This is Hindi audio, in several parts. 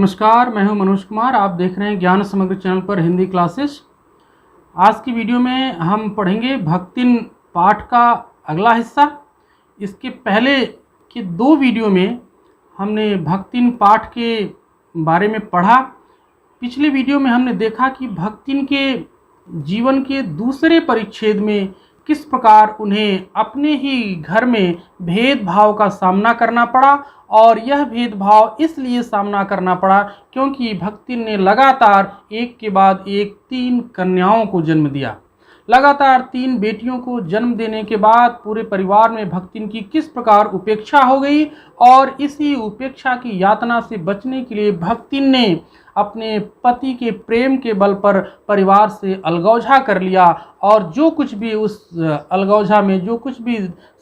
नमस्कार, मैं हूं मनोज कुमार। आप देख रहे हैं ज्ञान समग्र चैनल पर हिंदी क्लासेस। आज की वीडियो में हम पढ़ेंगे भक्तिन पाठ का अगला हिस्सा। इसके पहले के दो वीडियो में हमने भक्तिन पाठ के बारे में पढ़ा। पिछले वीडियो में हमने देखा कि भक्तिन के जीवन के दूसरे परिच्छेद में किस प्रकार उन्हें अपने ही घर में भेदभाव का सामना करना पड़ा, और यह भेदभाव इसलिए सामना करना पड़ा क्योंकि भक्तिन ने लगातार एक के बाद एक 3 कन्याओं को जन्म दिया। लगातार 3 बेटियों को जन्म देने के बाद पूरे परिवार में भक्तिन की किस प्रकार उपेक्षा हो गई, और इसी उपेक्षा की यातना से बचने के लिए भक्तिन ने अपने पति के प्रेम के बल पर परिवार से अलगौझा कर लिया, और जो कुछ भी उस अलगौझा में जो कुछ भी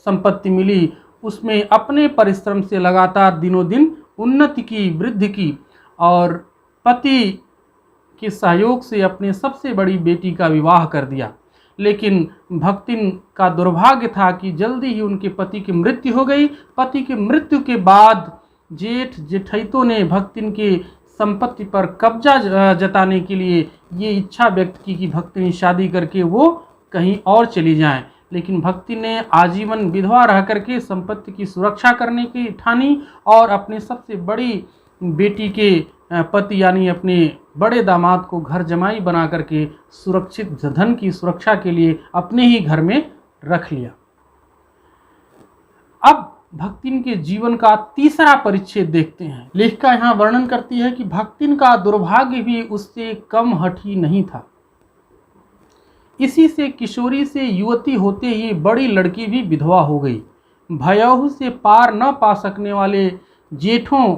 संपत्ति मिली उसमें अपने परिश्रम से लगातार दिनों दिन उन्नति की, वृद्धि की, और पति के सहयोग से अपने सबसे बड़ी बेटी का विवाह कर दिया। लेकिन भक्तिन का दुर्भाग्य था कि जल्दी ही उनके पति की मृत्यु हो गई। पति की मृत्यु के बाद जेठ जेठैतों ने भक्तिन के संपत्ति पर कब्जा जताने के लिए ये इच्छा व्यक्त की कि भक्तिन शादी करके वो कहीं और चली जाएं। लेकिन भक्ति ने आजीवन विधवा रह करके संपत्ति की सुरक्षा करने की ठानी, और अपने सबसे बड़ी बेटी के पति यानी अपने बड़े दामाद को घर जमाई बना करके सुरक्षित धन की सुरक्षा के लिए अपने ही घर में रख लिया। अब भक्तिन के जीवन का तीसरा परिच्छेद देखते हैं। लेखिका यहाँ वर्णन करती है कि भक्तिन का दुर्भाग्य भी उससे कम हठी नहीं था। इसी से किशोरी से युवती होते ही बड़ी लड़की भी विधवा हो गई। भयहु से पार न पा सकने वाले जेठों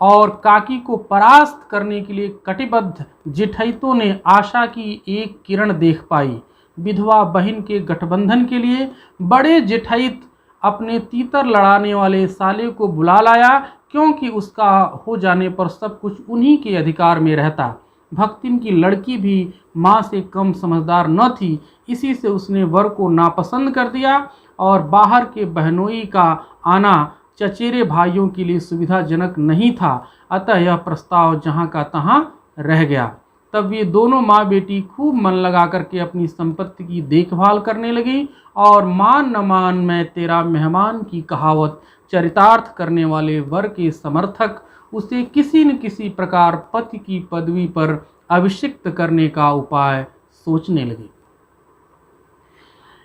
और काकी को परास्त करने के लिए कटिबद्ध जेठैतों ने आशा की एक किरण देख पाई। विधवा बहन के गठबंधन के लिए बड़े जेठैत अपने तीतर लड़ाने वाले साले को बुला लाया, क्योंकि उसका हो जाने पर सब कुछ उन्हीं के अधिकार में रहता। भक्तिन की लड़की भी माँ से कम समझदार न थी, इसी से उसने वर को नापसंद कर दिया, और बाहर के बहनोई का आना चचेरे भाइयों के लिए सुविधाजनक नहीं था। अतः यह प्रस्ताव जहाँ का तहाँ रह गया। तब ये दोनों माँ बेटी खूब मन लगा करके अपनी संपत्ति की देखभाल करने लगी, और मान न मान मैं तेरा मेहमान की कहावत चरितार्थ करने वाले वर के समर्थक उसे किसी न किसी प्रकार पति की पदवी पर अभिषिक्त करने का उपाय सोचने लगे।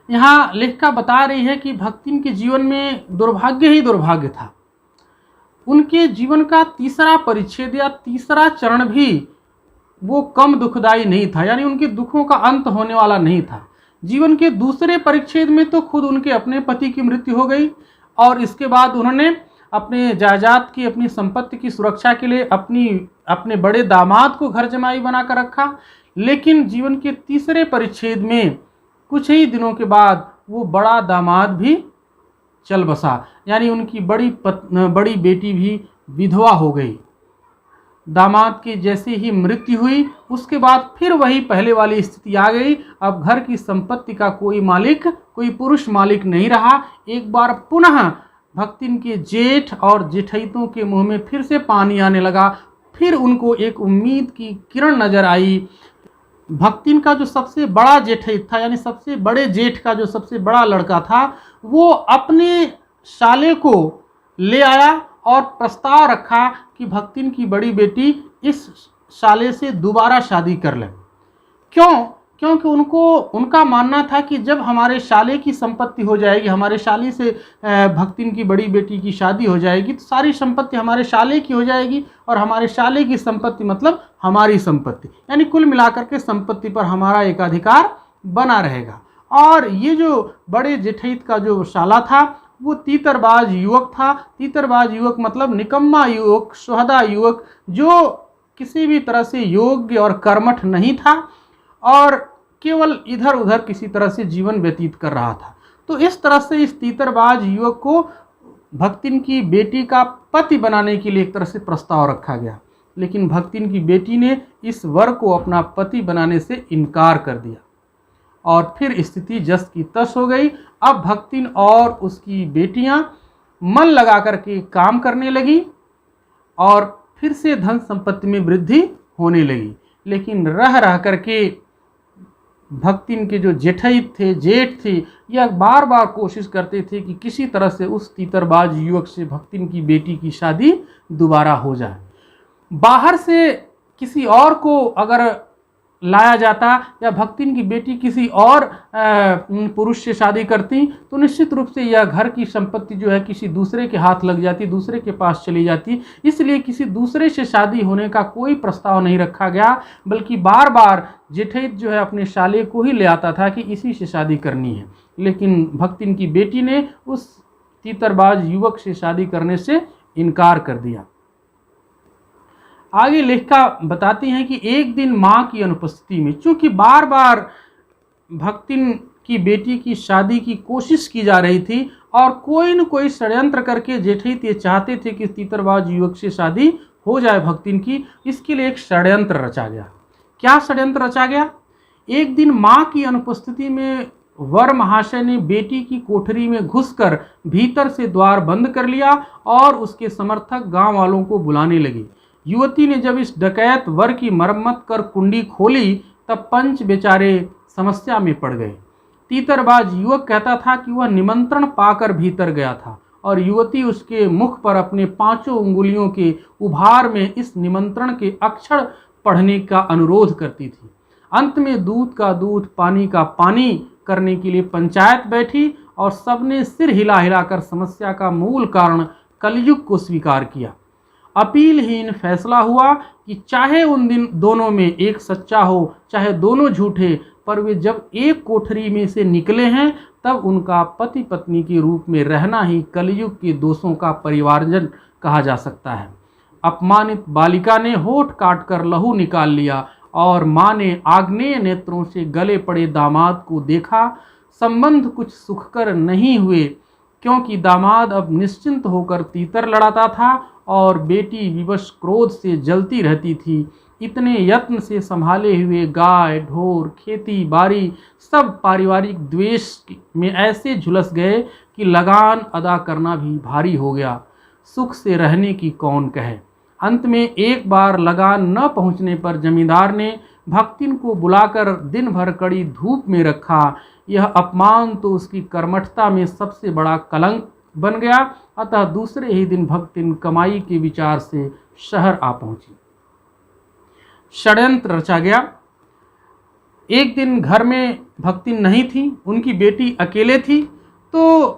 यहाँ लेखिका बता रही है कि भक्तिन के जीवन में दुर्भाग्य ही दुर्भाग्य था। उनके जीवन का तीसरा परिच्छेद या तीसरा चरण भी वो कम दुखदाई नहीं था, यानी उनके दुखों का अंत होने वाला नहीं था। जीवन के दूसरे परिच्छेद में तो खुद उनके अपने पति की मृत्यु हो गई, और इसके बाद उन्होंने अपने जायदाद की, अपनी संपत्ति की सुरक्षा के लिए अपने बड़े दामाद को घर जमाई बनाकर रखा। लेकिन जीवन के तीसरे परिच्छेद में कुछ ही दिनों के बाद वो बड़ा दामाद भी चल बसा, यानी उनकी बड़ी बेटी भी विधवा हो गई। दामाद की जैसे ही मृत्यु हुई उसके बाद फिर वही पहले वाली स्थिति आ गई। अब घर की संपत्ति का कोई पुरुष मालिक नहीं रहा। एक बार पुनः भक्तिन के जेठ और जेठैतों के मुंह में फिर से पानी आने लगा। फिर उनको एक उम्मीद की किरण नजर आई। भक्तिन का जो सबसे बड़ा जेठैत था, यानी सबसे बड़े जेठ का जो सबसे बड़ा लड़का था, वो अपने साले को ले आया और प्रस्ताव रखा कि भक्तिन की बड़ी बेटी इस साले से दोबारा शादी कर ले। क्योंकि उनका मानना था कि जब हमारे साले की संपत्ति हो जाएगी, हमारे साले से भक्तिन की बड़ी बेटी की शादी हो जाएगी, तो सारी संपत्ति हमारे साले की हो जाएगी, और हमारे साले की संपत्ति मतलब हमारी संपत्ति, यानी कुल मिलाकर के संपत्ति पर हमारा एकाधिकार बना रहेगा। और ये जो बड़े जेठैत का जो साला था वो तीतरबाज युवक था। तीतरबाज युवक मतलब निकम्मा युवक, सुहदा युवक, जो किसी भी तरह से योग्य और कर्मठ नहीं था, और केवल इधर उधर किसी तरह से जीवन व्यतीत कर रहा था। तो इस तरह से इस तीतरबाज युवक को भक्तिन की बेटी का पति बनाने के लिए एक तरह से प्रस्ताव रखा गया। लेकिन भक्तिन की बेटी ने इस वर को अपना पति बनाने से इनकार कर दिया, और फिर स्थिति जस की तस हो गई। अब भक्तिन और उसकी बेटियां मन लगा करके काम करने लगी, और फिर से धन संपत्ति में वृद्धि होने लगी। लेकिन रह रह करके भक्तिन के जो जेठ थे यह बार बार कोशिश करते थे कि किसी तरह से उस तीतरबाज युवक से भक्तिन की बेटी की शादी दोबारा हो जाए। बाहर से किसी और को अगर लाया जाता या भक्तिन की बेटी किसी और पुरुष से शादी करती तो निश्चित रूप से यह घर की संपत्ति जो है किसी दूसरे के हाथ लग जाती, दूसरे के पास चली जाती। इसलिए किसी दूसरे से शादी होने का कोई प्रस्ताव नहीं रखा गया, बल्कि बार बार जेठैत जो है अपने साले को ही ले आता था कि इसी से शादी करनी है। लेकिन भक्तिन की बेटी ने उस तीतरबाज युवक से शादी करने से इनकार कर दिया। आगे लेखिका बताती हैं कि एक दिन मां की अनुपस्थिति में, चूंकि बार बार भक्तिन की बेटी की शादी की कोशिश की जा रही थी और कोई न कोई षड्यंत्र करके जेठैत ये चाहते थे कि तीतरबाज युवक से शादी हो जाए भक्तिन की, इसके लिए एक षड्यंत्र रचा गया। क्या षड्यंत्र रचा गया? एक दिन मां की अनुपस्थिति में वर महाशय ने बेटी की कोठरी में घुसकर भीतर से द्वार बंद कर लिया और उसके समर्थक गांव वालों को बुलाने लगे। युवती ने जब इस डकैत वर की मरम्मत कर कुंडी खोली तब पंच बेचारे समस्या में पड़ गए। तीतरबाज युवक कहता था कि वह निमंत्रण पाकर भीतर गया था और युवती उसके मुख पर अपने 5 उंगलियों के उभार में इस निमंत्रण के अक्षर पढ़ने का अनुरोध करती थी। अंत में दूध का दूध पानी का पानी करने के लिए पंचायत बैठी और सबने सिर हिला हिलाकर समस्या का मूल कारण कलयुग को स्वीकार किया। अपीलहीन फैसला हुआ कि चाहे उन दिन दोनों में एक सच्चा हो चाहे दोनों झूठे, पर वे जब एक कोठरी में से निकले हैं तब उनका पति पत्नी के रूप में रहना ही कलयुग के दोषों का परिवारजन कहा जा सकता है। अपमानित बालिका ने होठ काट कर लहू निकाल लिया और माँ ने आग्नेय नेत्रों से गले पड़े दामाद को देखा। संबंध कुछ सुखकर नहीं हुए, क्योंकि दामाद अब निश्चिंत होकर तीतर लड़ाता था और बेटी विवश क्रोध से जलती रहती थी। इतने यत्न से संभाले हुए गाय ढोर खेती बाड़ी सब पारिवारिक द्वेष में ऐसे झुलस गए कि लगान अदा करना भी भारी हो गया। सुख से रहने की कौन कहे। अंत में एक बार लगान न पहुंचने पर जमींदार ने भक्तिन को बुलाकर दिन भर कड़ी धूप में रखा। यह अपमान तो उसकी कर्मठता में सबसे बड़ा कलंक बन गया। अतः दूसरे ही दिन भक्तिन कमाई के विचार से शहर आ पहुंची। षड्यंत्र रचा गया। एक दिन घर में भक्तिन नहीं थी, उनकी बेटी अकेले थी। तो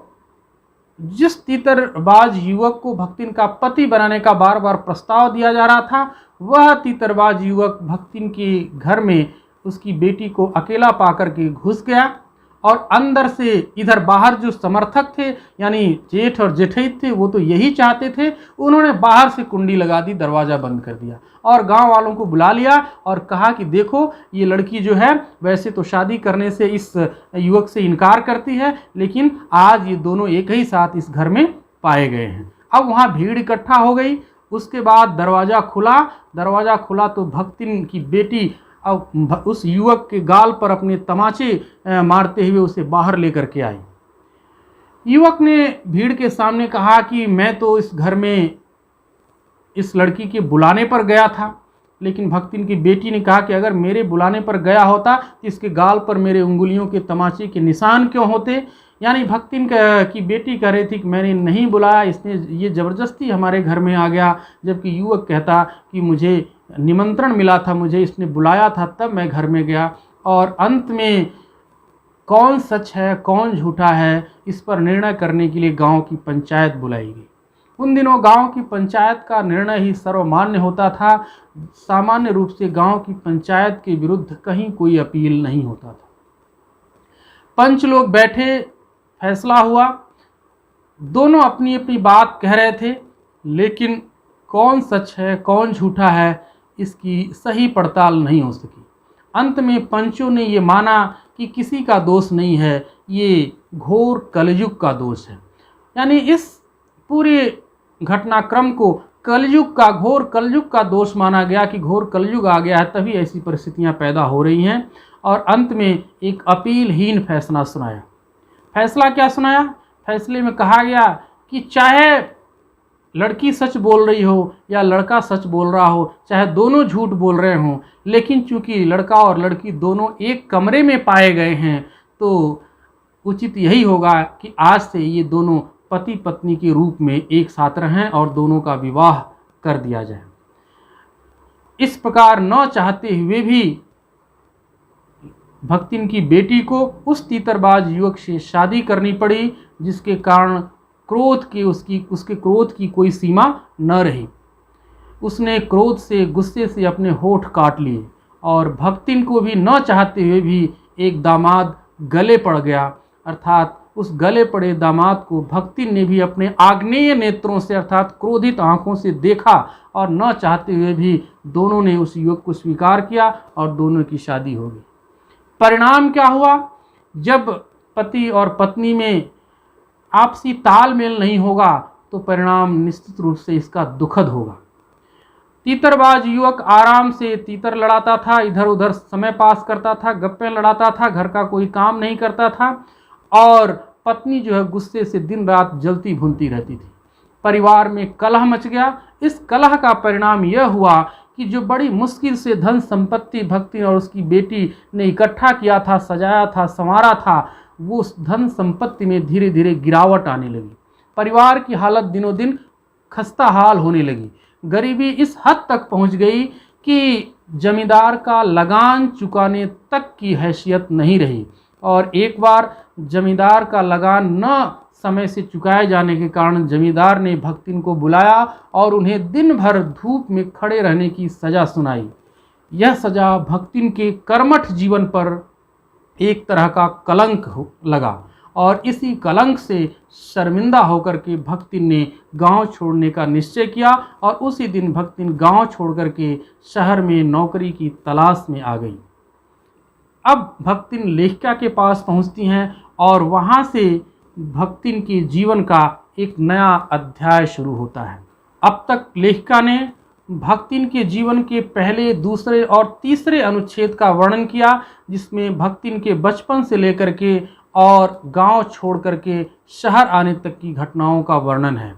जिस तीतरबाज युवक को भक्तिन का पति बनाने का बार बार प्रस्ताव दिया जा रहा था, वह तीतरबाज युवक भक्तिन के घर में उसकी बेटी को अकेला पाकर के घुस गया और अंदर से इधर बाहर जो समर्थक थे यानी जेठ और जेठैत थे वो तो यही चाहते थे। उन्होंने बाहर से कुंडी लगा दी, दरवाज़ा बंद कर दिया और गांव वालों को बुला लिया और कहा कि देखो ये लड़की जो है वैसे तो शादी करने से इस युवक से इनकार करती है, लेकिन आज ये दोनों एक ही साथ इस घर में पाए गए हैं। अब वहाँ भीड़ इकट्ठा हो गई। उसके बाद दरवाज़ा खुला तो भक्तिन की बेटी अब उस युवक के गाल पर अपने तमाचे मारते हुए उसे बाहर लेकर के आई। युवक ने भीड़ के सामने कहा कि मैं तो इस घर में इस लड़की के बुलाने पर गया था, लेकिन भक्तिन की बेटी ने कहा कि अगर मेरे बुलाने पर गया होता तो इसके गाल पर मेरे उंगलियों के तमाचे के निशान क्यों होते। यानी भक्तिन की बेटी कह रही थी कि मैंने नहीं बुलाया, इसने ये ज़बरदस्ती हमारे घर में आ गया, जबकि युवक कहता कि मुझे निमंत्रण मिला था, मुझे इसने बुलाया था तब मैं घर में गया। और अंत में कौन सच है कौन झूठा है इस पर निर्णय करने के लिए गांव की पंचायत बुलाई गई। उन दिनों गांव की पंचायत का निर्णय ही सर्वमान्य होता था। सामान्य रूप से गांव की पंचायत के विरुद्ध कहीं कोई अपील नहीं होता था। पंच लोग बैठे, फैसला हुआ। दोनों अपनी अपनी बात कह रहे थे, लेकिन कौन सच है कौन झूठा है इसकी सही पड़ताल नहीं हो सकी। अंत में पंचों ने ये माना कि किसी का दोष नहीं है, ये घोर कलयुग का दोष है। यानी इस पूरे घटनाक्रम को घोर कलयुग का दोष माना गया कि घोर कलयुग आ गया है, तभी ऐसी परिस्थितियां पैदा हो रही हैं। और अंत में एक अपीलहीन फैसला सुनाया। फैसला क्या सुनाया? फैसले में कहा गया कि चाहे लड़की सच बोल रही हो या लड़का सच बोल रहा हो, चाहे दोनों झूठ बोल रहे हों, लेकिन चूंकि लड़का और लड़की दोनों एक कमरे में पाए गए हैं तो उचित यही होगा कि आज से ये दोनों पति पत्नी के रूप में एक साथ रहें और दोनों का विवाह कर दिया जाए। इस प्रकार न चाहते हुए भी भक्तिन की बेटी को उस तीतरबाज युवक से शादी करनी पड़ी, जिसके कारण उसके क्रोध की कोई सीमा न रही। उसने क्रोध से, गुस्से से अपने होठ काट लिए और भक्तिन को भी न चाहते हुए भी एक दामाद गले पड़ गया। अर्थात उस गले पड़े दामाद को भक्तिन ने भी अपने आग्नेय नेत्रों से अर्थात क्रोधित आंखों से देखा और न चाहते हुए भी दोनों ने उस युवक को स्वीकार किया और दोनों की शादी हो गई। परिणाम क्या हुआ? जब पति और पत्नी में आपसी तालमेल नहीं होगा तो परिणाम निश्चित रूप से इसका दुखद होगा। तीतरबाज युवक आराम से तीतर लड़ाता था, इधर उधर समय पास करता था, गप्पे लड़ाता था, घर का कोई काम नहीं करता था और पत्नी जो है गुस्से से दिन रात जलती भुनती रहती थी। परिवार में कलह मच गया। इस कलह का परिणाम यह हुआ कि जो बड़ी मुश्किल से धन संपत्ति भक्ति और उसकी बेटी ने इकट्ठा किया था, सजाया था, संवारा था, वो उस धन संपत्ति में धीरे धीरे गिरावट आने लगी। परिवार की हालत दिनों दिन खस्ता हाल होने लगी। गरीबी इस हद तक पहुंच गई कि जमींदार का लगान चुकाने तक की हैसियत नहीं रही और एक बार जमींदार का लगान न समय से चुकाए जाने के कारण जमींदार ने भक्तिन को बुलाया और उन्हें दिन भर धूप में खड़े रहने की सज़ा सुनाई। यह सज़ा भक्तिन के कर्मठ जीवन पर एक तरह का कलंक लगा और इसी कलंक से शर्मिंदा होकर के भक्तिन ने गांव छोड़ने का निश्चय किया और उसी दिन भक्तिन गांव छोड़ करके शहर में नौकरी की तलाश में आ गई। अब भक्तिन लेखिका के पास पहुंचती हैं और वहां से भक्तिन के जीवन का एक नया अध्याय शुरू होता है। अब तक लेखिका ने भक्तिन के जीवन के पहले, दूसरे और तीसरे अनुच्छेद का वर्णन किया, जिसमें भक्तिन के बचपन से लेकर के और गांव छोड़ करके शहर आने तक की घटनाओं का वर्णन है।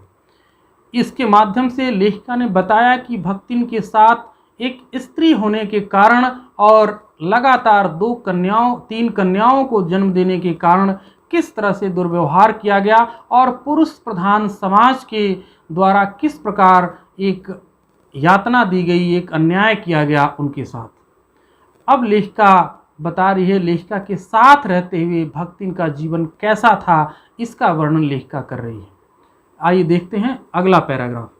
इसके माध्यम से लेखिका ने बताया कि भक्तिन के साथ एक स्त्री होने के कारण और लगातार 3 कन्याओं को जन्म देने के कारण किस तरह से दुर्व्यवहार किया गया और पुरुष प्रधान समाज के द्वारा किस प्रकार एक यातना दी गई, एक अन्याय किया गया उनके साथ। अब लेखिका बता रही है लेखिका के साथ रहते हुए भक्तिन का जीवन कैसा था, इसका वर्णन लेखिका कर रही है। आइए देखते हैं अगला पैराग्राफ।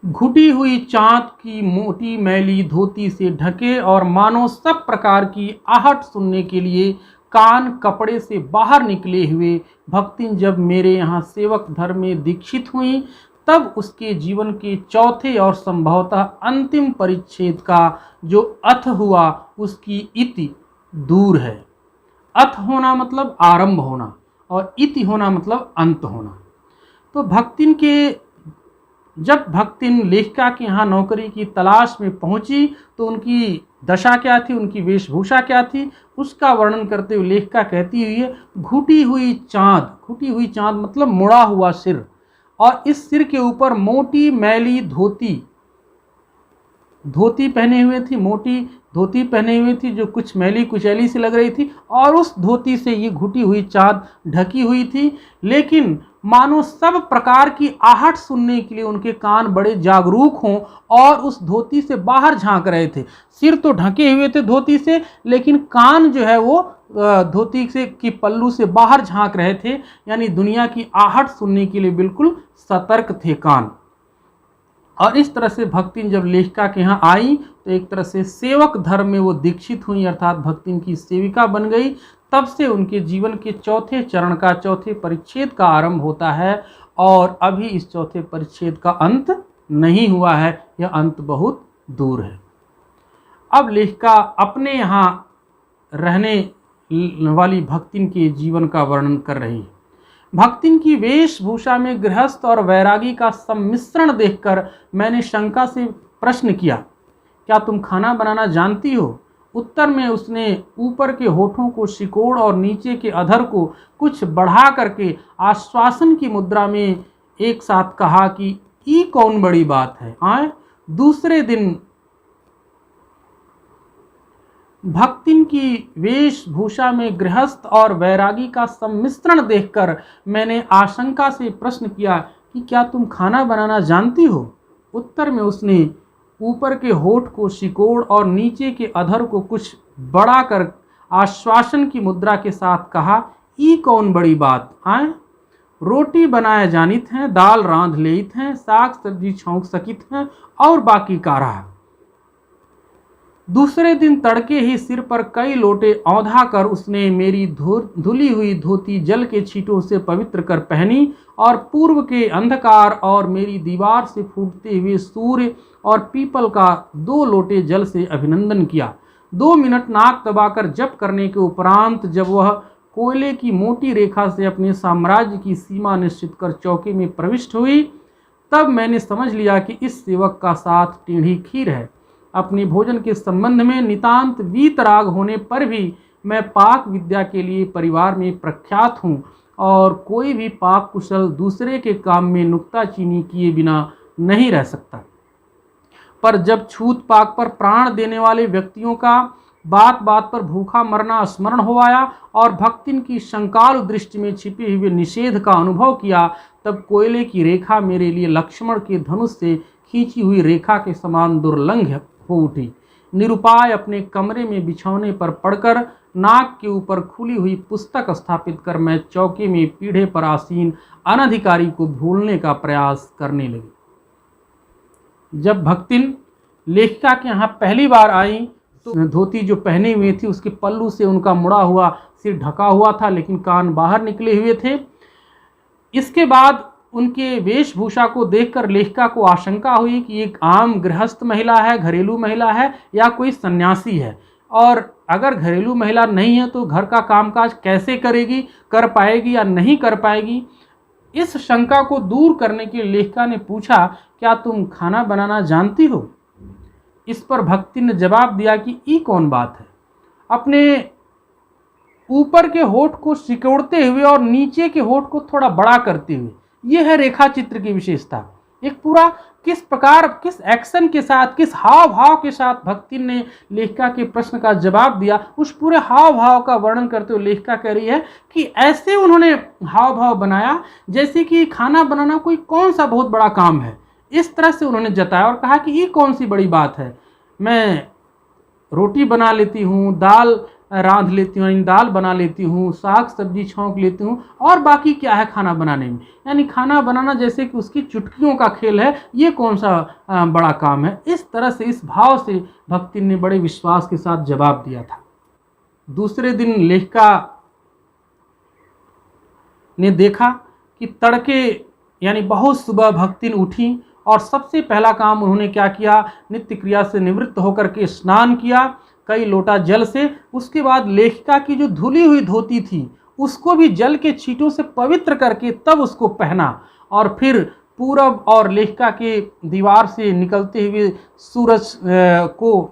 घुटी हुई चाँद की मोटी मैली धोती से ढके और मानो सब प्रकार की आहट सुनने के लिए कान कपड़े से बाहर निकले हुए भक्तिन जब मेरे यहाँ सेवक धर्म में दीक्षित हुई, तब उसके जीवन के चौथे और संभवतः अंतिम परिच्छेद का जो अथ हुआ उसकी इति दूर है। अथ होना मतलब आरंभ होना और इति होना मतलब अंत होना। तो जब भक्तिन लेखिका के यहाँ नौकरी की तलाश में पहुंची तो उनकी दशा क्या थी, उनकी वेशभूषा क्या थी, उसका वर्णन करते हुए लेखिका कहती हुई है घुटी हुई चाँद मतलब मुड़ा हुआ सिर और इस सिर के ऊपर मोटी मैली धोती पहने हुए थी, मोटी धोती पहने हुई थी जो कुछ मैली कुचैली सी लग रही थी और उस धोती से ये घुटी हुई चाँद ढकी हुई थी। लेकिन मानो सब प्रकार की आहट सुनने के लिए उनके कान बड़े जागरूक हों और उस धोती से बाहर झांक रहे थे। सिर तो ढके हुए थे धोती से, लेकिन कान जो है वो धोती से की पल्लू से बाहर झांक रहे थे, यानी दुनिया की आहट सुनने के लिए बिल्कुल सतर्क थे कान। और इस तरह से भक्तिन जब लेखिका के यहाँ आई तो एक तरह से सेवक धर्म में वो दीक्षित हुई, अर्थात भक्तिन की सेविका बन गई। तब से उनके जीवन के चौथे चरण का, चौथे परिच्छेद का आरंभ होता है और अभी इस चौथे परिच्छेद का अंत नहीं हुआ है, यह अंत बहुत दूर है। अब लेखिका अपने यहाँ रहने वाली भक्तिन के जीवन का वर्णन कर रही है। भक्तिन की वेशभूषा में गृहस्थ और वैरागी का सम्मिश्रण देखकर मैंने शंका से प्रश्न किया, क्या तुम खाना बनाना जानती हो? उत्तर में उसने ऊपर के होठों को सिकोड़ और नीचे के अधर को कुछ बढ़ा करके आश्वासन की मुद्रा में एक साथ कहा कि ये कौन बड़ी बात है। आए दूसरे दिन भक्तिन की वेशभूषा में गृहस्थ और वैरागी का सम्मिश्रण देखकर मैंने आशंका से प्रश्न किया कि क्या तुम खाना बनाना जानती हो। उत्तर में उसने ऊपर के होठ को सिकोड़ और नीचे के अधर को कुछ बड़ा कर आश्वासन की मुद्रा के साथ कहा, ई कौन बड़ी बात। आए रोटी बनाए जानित हैं, दाल रांध लेत हैं, साग सब्जी छौंक सकित हैं और बाकी का रहा। दूसरे दिन तड़के ही सिर पर कई लोटे औंधा कर उसने मेरी धुली हुई धोती जल के छींटों से पवित्र कर पहनी और पूर्व के अंधकार और मेरी दीवार से फूटते हुए सूर्य और पीपल का 2 लोटे जल से अभिनंदन किया। 2 मिनट नाक दबाकर जप करने के उपरांत जब वह कोयले की मोटी रेखा से अपने साम्राज्य की सीमा निश्चित कर चौके में प्रविष्ट हुई, तब मैंने समझ लिया कि इस सेवक का साथ टेढ़ी खीर है। अपने भोजन के संबंध में नितांत वीतराग होने पर भी मैं पाक विद्या के लिए परिवार में प्रख्यात हूँ और कोई भी पाक कुशल दूसरे के काम में नुक्ताचीनी किए बिना नहीं रह सकता। पर जब छूत पाक पर प्राण देने वाले व्यक्तियों का बात बात पर भूखा मरना स्मरण हो आया और भक्तिन की शंकालु दृष्टि में छिपे हुए निषेध का अनुभव किया, तब कोयले की रेखा मेरे लिए लक्ष्मण के धनुष से खींची हुई रेखा के समान दुर्लंघ हो उठी। निरुपाय अपने कमरे में बिछौने पर पड़कर नाक के ऊपर खुली हुई पुस्तक स्थापित कर मैं चौके में पीढ़े पर आसीन अनधिकारी को भूलने का प्रयास करने लगी। जब भक्तिन लेखिका के यहाँ पहली बार आई तो धोती जो पहने हुए थी उसके पल्लू से उनका मुड़ा हुआ सिर ढका हुआ था, लेकिन कान बाहर निकले हुए थे। इसके बाद उनके वेशभूषा को देखकर लेखिका को आशंका हुई कि एक आम गृहस्थ महिला है, घरेलू महिला है या कोई सन्यासी है, और अगर घरेलू महिला नहीं है तो घर का कामकाज कैसे करेगी, कर पाएगी या नहीं कर पाएगी। इस शंका को दूर करने के लिए लेखिका ने पूछा, क्या तुम खाना बनाना जानती हो। इस पर भक्ति ने जवाब दिया कि ये कौन बात है। अपने ऊपर के होठ को सिकोड़ते हुए और नीचे के होठ को थोड़ा बड़ा करते हुए, यह है रेखा चित्र की विशेषता। एक पूरा किस प्रकार, किस एक्शन के साथ, किस हाव भाव के साथ भक्ति ने लेखिका के प्रश्न का जवाब दिया, उस पूरे हाव भाव का वर्णन करते हुए लेखिका कह रही है कि ऐसे उन्होंने हाव भाव बनाया जैसे कि खाना बनाना कोई कौन सा बहुत बड़ा काम है। इस तरह से उन्होंने जताया और कहा कि ये कौन सी बड़ी बात है, मैं रोटी बना लेती हूँ, दाल रांध लेती हूँ, दाल बना लेती हूँ, साग सब्जी छौंक लेती हूँ, और बाकी क्या है खाना बनाने में। यानी खाना बनाना जैसे कि उसकी चुटकियों का खेल है, ये कौन सा बड़ा काम है। इस तरह से, इस भाव से भक्ति ने बड़े विश्वास के साथ जवाब दिया था। दूसरे दिन लेखिका ने देखा कि तड़के यानी बहुत सुबह भक्ति उठी और सबसे पहला काम उन्होंने क्या किया, नित्य क्रिया से निवृत्त होकर के स्नान किया कई लोटा जल से। उसके बाद लेखिका की जो धुली हुई धोती थी उसको भी जल के छींटों से पवित्र करके तब उसको पहना, और फिर पूरब और लेखिका के दीवार से निकलते हुए सूरज को,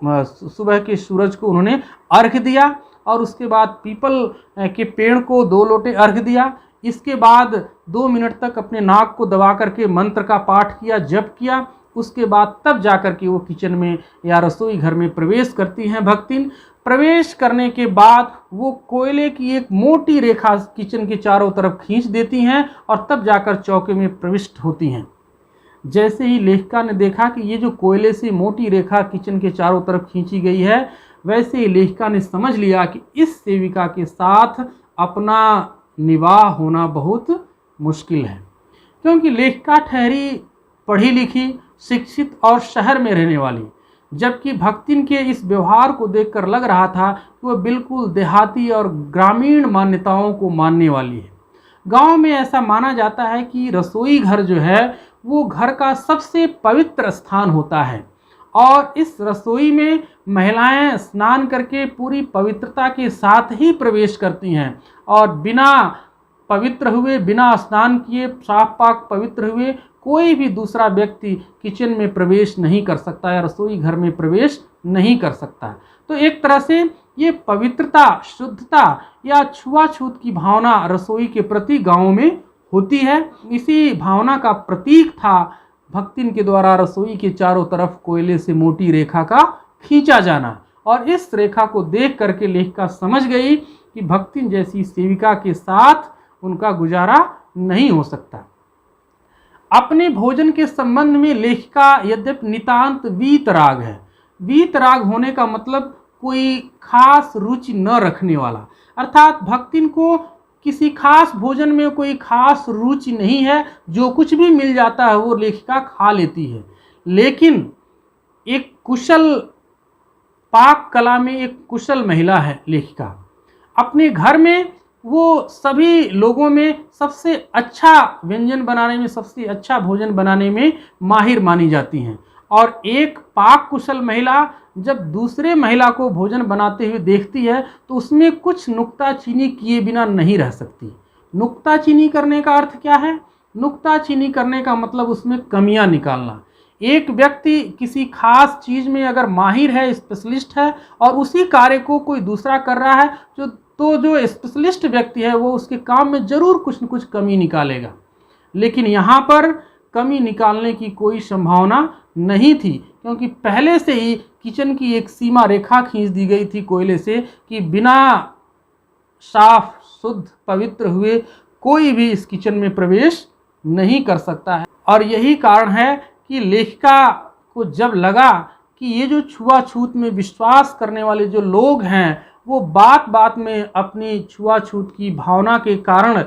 सुबह के सूरज को उन्होंने अर्घ दिया, और उसके बाद पीपल के पेड़ को 2 लोटे अर्घ दिया। इसके बाद 2 मिनट तक अपने नाक को दबा करके मंत्र का पाठ किया, जप किया। उसके बाद तब जाकर के वो किचन में या रसोई घर में प्रवेश करती हैं भक्तिन। प्रवेश करने के बाद वो कोयले की एक मोटी रेखा किचन के चारों तरफ खींच देती हैं और तब जाकर चौके में प्रविष्ट होती हैं। जैसे ही लेखिका ने देखा कि ये जो कोयले से मोटी रेखा किचन के चारों तरफ खींची गई है, वैसे ही लेखिका ने समझ लिया कि इस सेविका के साथ अपना निवाह होना बहुत मुश्किल है, क्योंकि लेखिका ठहरी पढ़ी लिखी, शिक्षित और शहर में रहने वाली, जबकि भक्तिन के इस व्यवहार को देखकर लग रहा था कि वह बिल्कुल देहाती और ग्रामीण मान्यताओं को मानने वाली है। गांव में ऐसा माना जाता है कि रसोई घर जो है वो घर का सबसे पवित्र स्थान होता है, और इस रसोई में महिलाएं स्नान करके पूरी पवित्रता के साथ ही प्रवेश करती हैं, और बिना पवित्र हुए, बिना स्नान किए, साफ पाक पवित्र हुए कोई भी दूसरा व्यक्ति किचन में प्रवेश नहीं कर सकता या रसोई घर में प्रवेश नहीं कर सकता। तो एक तरह से ये पवित्रता, शुद्धता या छुआछूत की भावना रसोई के प्रति गांव में होती है। इसी भावना का प्रतीक था भक्तिन के द्वारा रसोई के चारों तरफ कोयले से मोटी रेखा का खींचा जाना। और इस रेखा को देख करके लेखिका समझ गई कि भक्तिन जैसी सेविका के साथ उनका गुजारा नहीं हो सकता। अपने भोजन के संबंध में लेखिका यद्यपि नितांत वीतराग है। वीतराग होने का मतलब कोई खास रुचि न रखने वाला, अर्थात भक्तिन को किसी खास भोजन में कोई खास रुचि नहीं है, जो कुछ भी मिल जाता है वो लेखिका खा लेती है। लेकिन एक कुशल पाक कला में एक कुशल महिला है लेखिका। अपने घर में वो सभी लोगों में सबसे अच्छा व्यंजन बनाने में, सबसे अच्छा भोजन बनाने में माहिर मानी जाती हैं। और एक पाक कुशल महिला जब दूसरे महिला को भोजन बनाते हुए देखती है तो उसमें कुछ नुक्ताचीनी किए बिना नहीं रह सकती। नुक्ताचीनी करने का अर्थ क्या है? नुक्ताचीनी करने का मतलब उसमें कमियां निकालना। एक व्यक्ति किसी खास चीज़ में अगर माहिर है, स्पेशलिस्ट है, और उसी कार्य को कोई दूसरा कर रहा है जो स्पेशलिस्ट व्यक्ति है वो उसके काम में ज़रूर कुछ न कुछ कमी निकालेगा। लेकिन यहाँ पर कमी निकालने की कोई संभावना नहीं थी, क्योंकि पहले से ही किचन की एक सीमा रेखा खींच दी गई थी कोयले से कि बिना साफ शुद्ध पवित्र हुए कोई भी इस किचन में प्रवेश नहीं कर सकता है। और यही कारण है कि लेखिका को जब लगा कि ये जो छुआछूत में विश्वास करने वाले जो लोग हैं वो बात बात में अपनी छुआछूत की भावना के कारण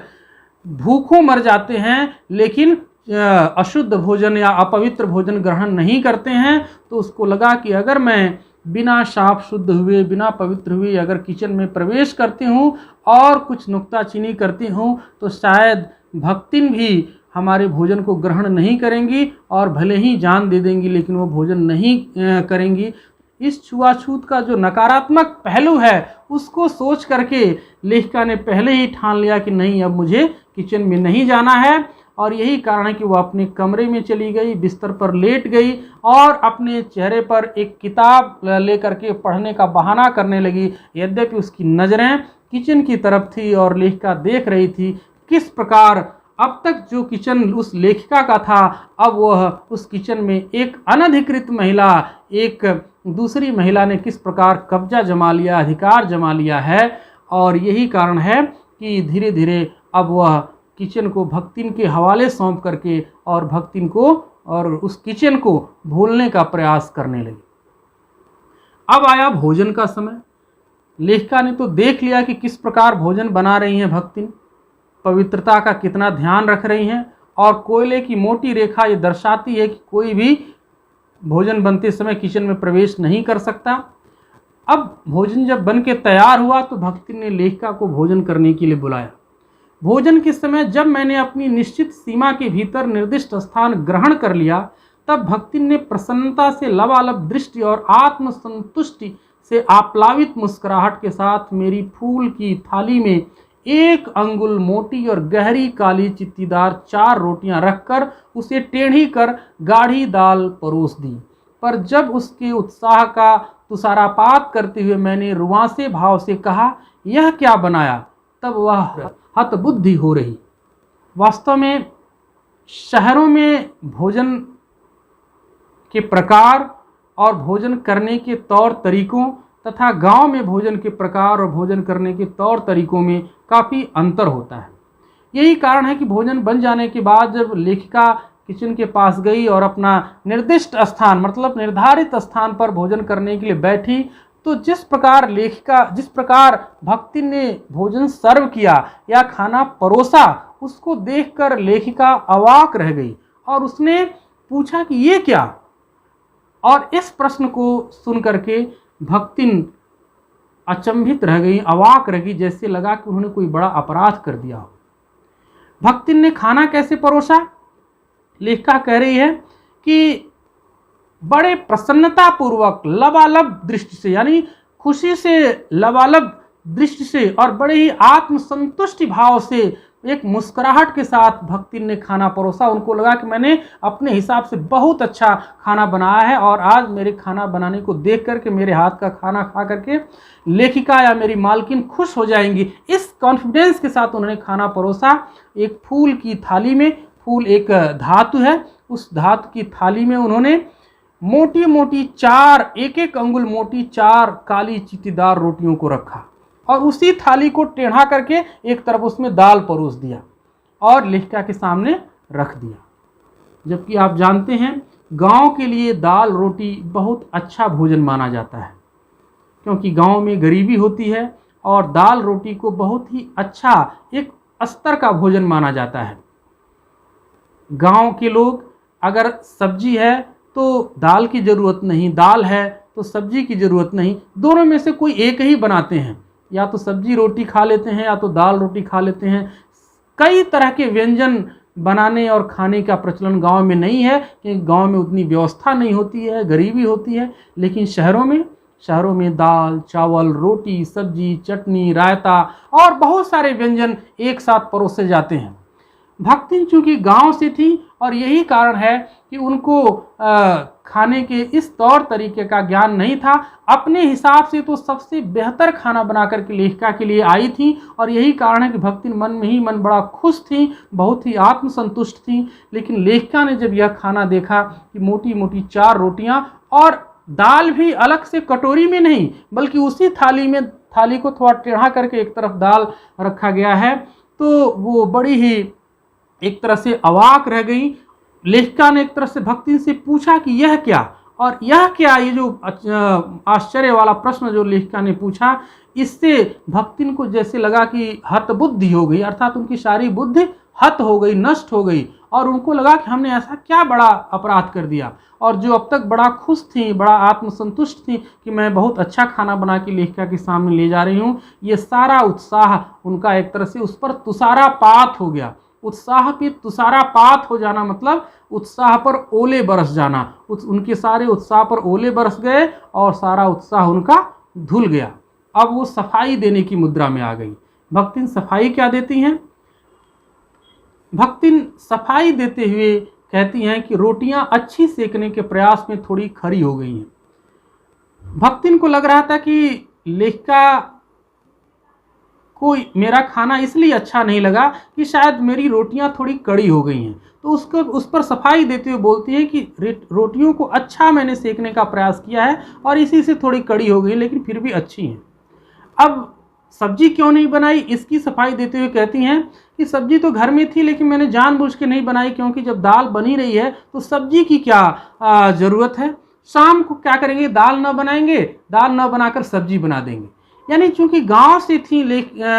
भूखों मर जाते हैं, लेकिन अशुद्ध भोजन या अपवित्र भोजन ग्रहण नहीं करते हैं, तो उसको लगा कि अगर मैं बिना साफ शुद्ध हुए, बिना पवित्र हुए अगर किचन में प्रवेश करती हूँ और कुछ नुक्ताचीनी करती हूँ तो शायद भक्तिन भी हमारे भोजन को ग्रहण नहीं करेंगी और भले ही जान दे देंगी लेकिन वो भोजन नहीं करेंगी। इस छुआछूत का जो नकारात्मक पहलू है उसको सोच करके लेखिका ने पहले ही ठान लिया कि नहीं, अब मुझे किचन में नहीं जाना है। और यही कारण है कि वो अपने कमरे में चली गई, बिस्तर पर लेट गई और अपने चेहरे पर एक किताब लेकर के पढ़ने का बहाना करने लगी। यद्यपि उसकी नज़रें किचन की तरफ थी और लेखिका देख रही थी किस प्रकार अब तक जो किचन उस लेखिका का था, अब वह उस किचन में एक अनधिकृत महिला, एक दूसरी महिला ने किस प्रकार कब्जा जमा लिया, अधिकार जमा लिया है। और यही कारण है कि धीरे धीरे अब वह किचन को भक्तिन के हवाले सौंप करके और भक्तिन को और उस किचन को भूलने का प्रयास करने लगी। अब आया भोजन का समय। लेखिका ने तो देख लिया कि किस प्रकार भोजन बना रही हैं भक्तिन, पवित्रता का कितना ध्यान रख रही हैं, और कोयले की मोटी रेखा ये दर्शाती है कि कोई भी भोजन बनते समय किचन में प्रवेश नहीं कर सकता। अब भोजन जब बन के तैयार हुआ तो भक्तिन ने लेखिका को भोजन करने के लिए बुलाया। भोजन के समय जब मैंने अपनी निश्चित सीमा के भीतर निर्दिष्ट स्थान ग्रहण कर लिया तब भक्तिन ने प्रसन्नता से लबालब दृष्टि और आत्मसंतुष्टि से आप्लावित मुस्कुराहट के साथ मेरी फूल की थाली में 1 अंगुल मोटी और गहरी काली चित्तीदार 4 रोटियां रखकर उसे टेढ़ी कर गाढ़ी दाल परोस दी। पर जब उसके उत्साह का तुषारापात करते हुए मैंने रुआंसे भाव से कहा, यह क्या बनाया, तब वह हतबुद्धि हो रही। वास्तव में शहरों में भोजन के प्रकार और भोजन करने के तौर तरीकों तथा गांव में भोजन के प्रकार और भोजन करने के तौर तरीकों में काफ़ी अंतर होता है। यही कारण है कि भोजन बन जाने के बाद जब लेखिका किचन के पास गई और अपना निर्दिष्ट स्थान मतलब निर्धारित स्थान पर भोजन करने के लिए बैठी तो जिस प्रकार भक्ति ने भोजन सर्व किया या खाना परोसा उसको देखकर लेखिका अवाक रह गई और उसने पूछा कि ये क्या। और इस प्रश्न को सुन करके भक्तिन अचंभित रह गई, अवाक रह गई, जैसे लगा कि उन्होंने कोई बड़ा अपराध कर दिया हो। भक्तिन ने खाना कैसे परोसा? लेखिका कह रही है कि बड़े प्रसन्नता पूर्वक लबालब दृष्टि से, यानी खुशी से लबालब दृष्टि से और बड़े ही आत्मसंतुष्टि भाव से एक मुस्कुराहट के साथ भक्तिन ने खाना परोसा। उनको लगा कि मैंने अपने हिसाब से बहुत अच्छा खाना बनाया है और आज मेरे खाना बनाने को देख करके, मेरे हाथ का खाना खा करके लेखिका या मेरी मालकिन खुश हो जाएंगी। इस कॉन्फिडेंस के साथ उन्होंने खाना परोसा। एक फूल की थाली में फूल एक धातु है, उस धातु की थाली में उन्होंने मोटी मोटी 4 1-1 अंगुल मोटी 4 काली चीटीदार रोटियों को रखा और उसी थाली को टेढ़ा करके एक तरफ उसमें दाल परोस दिया और लेखिका के सामने रख दिया। जबकि आप जानते हैं गांव के लिए दाल रोटी बहुत अच्छा भोजन माना जाता है, क्योंकि गांव में गरीबी होती है और दाल रोटी को बहुत ही अच्छा एक स्तर का भोजन माना जाता है। गांव के लोग अगर सब्जी है तो दाल की ज़रूरत नहीं, दाल है तो सब्जी की ज़रूरत नहीं, दोनों में से कोई एक ही बनाते हैं, या तो सब्जी रोटी खा लेते हैं या तो दाल रोटी खा लेते हैं। कई तरह के व्यंजन बनाने और खाने का प्रचलन गांव में नहीं है, क्योंकि गांव में उतनी व्यवस्था नहीं होती है, गरीबी होती है। लेकिन शहरों में दाल चावल रोटी सब्जी चटनी रायता और बहुत सारे व्यंजन एक साथ परोसे जाते हैं। भक्तिन चूँकि गांव से थी और यही कारण है कि उनको खाने के इस तौर तरीके का ज्ञान नहीं था। अपने हिसाब से तो सबसे बेहतर खाना बना करके लेखिका के लिए आई थी और यही कारण है कि भक्तिन मन में ही मन बड़ा खुश थी, बहुत ही आत्मसंतुष्ट थी। लेकिन लेखिका ने जब यह खाना देखा कि मोटी मोटी 4 रोटियां और दाल भी अलग से कटोरी में नहीं बल्कि उसी थाली को थोड़ा टेढ़ा करके एक तरफ दाल रखा गया है, तो वो बड़ी ही एक तरह से अवाक रह गई। लेखिका ने एक तरह से भक्तिन से पूछा कि यह क्या, और यह क्या, ये जो आश्चर्य वाला प्रश्न जो लेखिका ने पूछा, इससे भक्तिन को जैसे लगा कि हतबुद्धि हो गई, अर्थात उनकी सारी बुद्धि हत हो गई, नष्ट हो गई, और उनको लगा कि हमने ऐसा क्या बड़ा अपराध कर दिया। और जो अब तक बड़ा खुश थी, बड़ा आत्मसंतुष्ट थी कि मैं बहुत अच्छा खाना बना के लेखिका के सामने ले जा रही हूँ, ये सारा उत्साह उनका एक तरह से उस पर तुषारापात हो गया। उत्साह पे तुषारापात हो जाना मतलब उत्साह पर ओले बरस जाना। उनके सारे उत्साह पर ओले बरस गए और सारा उत्साह उनका धुल गया। अब वो सफाई देने की मुद्रा में आ गई। भक्तिन सफाई क्या देती हैं? भक्तिन सफाई देते हुए कहती हैं कि रोटियां अच्छी सेकने के प्रयास में थोड़ी खरी हो गई हैं। भक्तिन को लग रहा था कि लेखिका को मेरा खाना इसलिए अच्छा नहीं लगा कि शायद मेरी रोटियां थोड़ी कड़ी हो गई हैं, तो उस पर सफाई देते हुए बोलती है कि रोटियों को अच्छा मैंने सेकने का प्रयास किया है और इसी से थोड़ी कड़ी हो गई, लेकिन फिर भी अच्छी हैं। अब सब्जी क्यों नहीं बनाई, इसकी सफाई देते हुए कहती हैं कि सब्जी तो घर में थी लेकिन मैंने जानबूझ के नहीं बनाई, क्योंकि जब दाल बनी रही है तो सब्जी की क्या ज़रूरत है। शाम को क्या करेंगे, दाल न बनाएंगे, दाल न बनाकर सब्जी बना देंगे। यानी चूंकि गांव से थी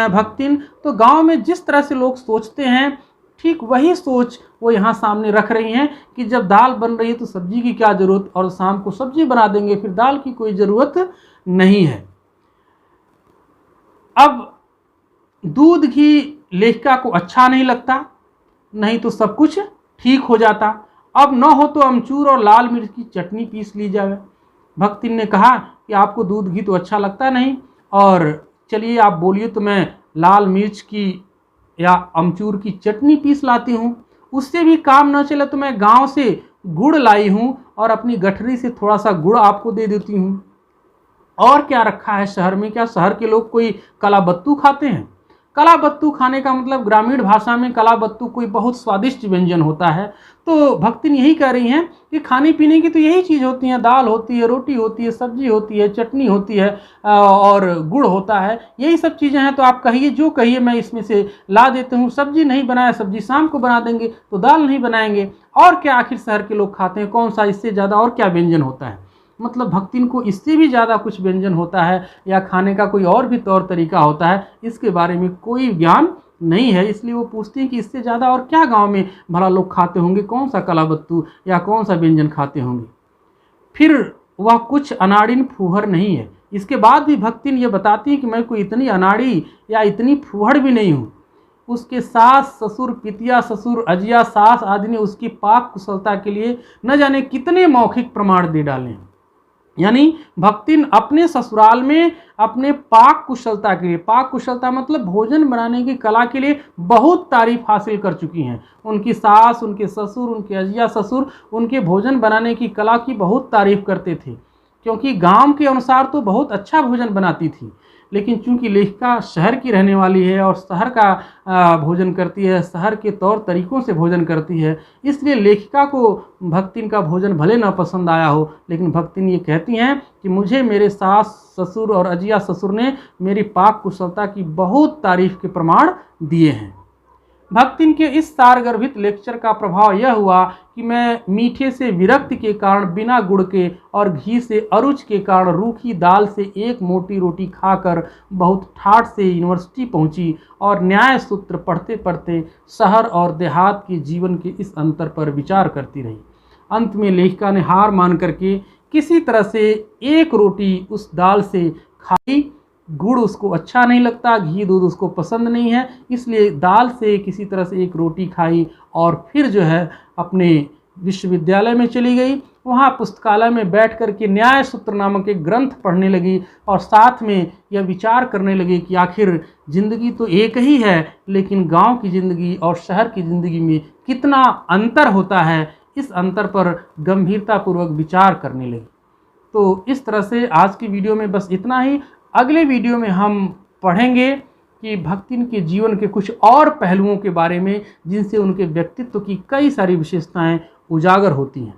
भक्तिन, तो गांव में जिस तरह से लोग सोचते हैं ठीक वही सोच वो यहाँ सामने रख रही हैं कि जब दाल बन रही है तो सब्जी की क्या ज़रूरत, और शाम को सब्जी बना देंगे, फिर दाल की कोई ज़रूरत नहीं है। अब दूध घी लेखिका को अच्छा नहीं लगता, नहीं तो सब कुछ ठीक हो जाता। अब न हो तो अमचूर और लाल मिर्च की चटनी पीस ली जाए। भक्तिन ने कहा कि आपको दूध घी तो अच्छा लगता नहीं, और चलिए आप बोलिए तो मैं लाल मिर्च की या अमचूर की चटनी पीस लाती हूँ। उससे भी काम न चले तो मैं गांव से गुड़ लाई हूँ और अपनी गठरी से थोड़ा सा गुड़ आपको दे देती हूँ। और क्या रखा है शहर में, क्या शहर के लोग कोई कलाबत्तू खाते हैं? कलाबत्तू खाने का मतलब ग्रामीण भाषा में कलाबत्तू कोई बहुत स्वादिष्ट व्यंजन होता है। तो भक्तिन यही कह रही हैं कि खाने पीने की तो यही चीज़ होती है, दाल होती है, रोटी होती है, सब्जी होती है, चटनी होती है और गुड़ होता है, यही सब चीज़ें हैं। तो आप कहिए, जो कहिए मैं इसमें से ला देती हूँ। सब्जी नहीं बनाया, सब्जी शाम को बना देंगे, तो दाल नहीं बनाएंगे। और क्या आखिर शहर के लोग खाते हैं, कौन सा इससे ज़्यादा और क्या व्यंजन होता है? मतलब भक्तिन को इससे भी ज़्यादा कुछ व्यंजन होता है या खाने का कोई और भी तौर तरीका होता है, इसके बारे में कोई ज्ञान नहीं है। इसलिए वो पूछती हैं कि इससे ज़्यादा और क्या गांव में भला लोग खाते होंगे, कौन सा कलाबत्तू या कौन सा व्यंजन खाते होंगे। फिर वह कुछ अनाड़िन फूहड़ नहीं है। इसके बाद भी भक्तिन ये बताती है कि मैं कोई इतनी अनाड़ी या इतनी फूहड़ भी नहीं हूँ। उसके सास ससुर, पितिया ससुर, अजिया सास आदि ने उसकी पाक कुशलता के लिए न जाने कितने मौखिक प्रमाण दे डाले हैं। यानी भक्तिन अपने ससुराल में अपने पाक कुशलता के लिए, पाक कुशलता मतलब भोजन बनाने की कला के लिए बहुत तारीफ हासिल कर चुकी हैं। उनकी सास, उनके ससुर, उनके अजिया ससुर उनके भोजन बनाने की कला की बहुत तारीफ करते थे। क्योंकि गांव के अनुसार तो बहुत अच्छा भोजन बनाती थी, लेकिन चूंकि लेखिका शहर की रहने वाली है और शहर का भोजन करती है, शहर के तौर तरीक़ों से भोजन करती है, इसलिए लेखिका को भक्तिन का भोजन भले ना पसंद आया हो, लेकिन भक्तिन ये कहती हैं कि मुझे मेरे सास ससुर और अजिया ससुर ने मेरी पाक कुशलता की बहुत तारीफ़ के प्रमाण दिए हैं। भक्तिन के इस सारगर्भित लेक्चर का प्रभाव यह हुआ कि मैं मीठे से विरक्ति के कारण बिना गुड़ के और घी से अरुच के कारण रूखी दाल से एक मोटी रोटी खाकर बहुत ठाठ से यूनिवर्सिटी पहुंची और न्याय सूत्र पढ़ते पढ़ते शहर और देहात के जीवन के इस अंतर पर विचार करती रही। अंत में लेखिका ने हार मान करके किसी तरह से एक रोटी उस दाल से खाई। गुड़ उसको अच्छा नहीं लगता, घी दूध उसको पसंद नहीं है, इसलिए दाल से किसी तरह से एक रोटी खाई और फिर जो है अपने विश्वविद्यालय में चली गई। वहाँ पुस्तकालय में बैठ कर के न्याय सूत्र नामक एक ग्रंथ पढ़ने लगी और साथ में यह विचार करने लगी कि आखिर ज़िंदगी तो एक ही है, लेकिन गांव की ज़िंदगी और शहर की ज़िंदगी में कितना अंतर होता है। इस अंतर पर गंभीरतापूर्वक विचार करने लगी। तो इस तरह से आज की वीडियो में बस इतना ही। अगले वीडियो में हम पढ़ेंगे कि भक्तिन के जीवन के कुछ और पहलुओं के बारे में, जिनसे उनके व्यक्तित्व की कई सारी विशेषताएं उजागर होती हैं।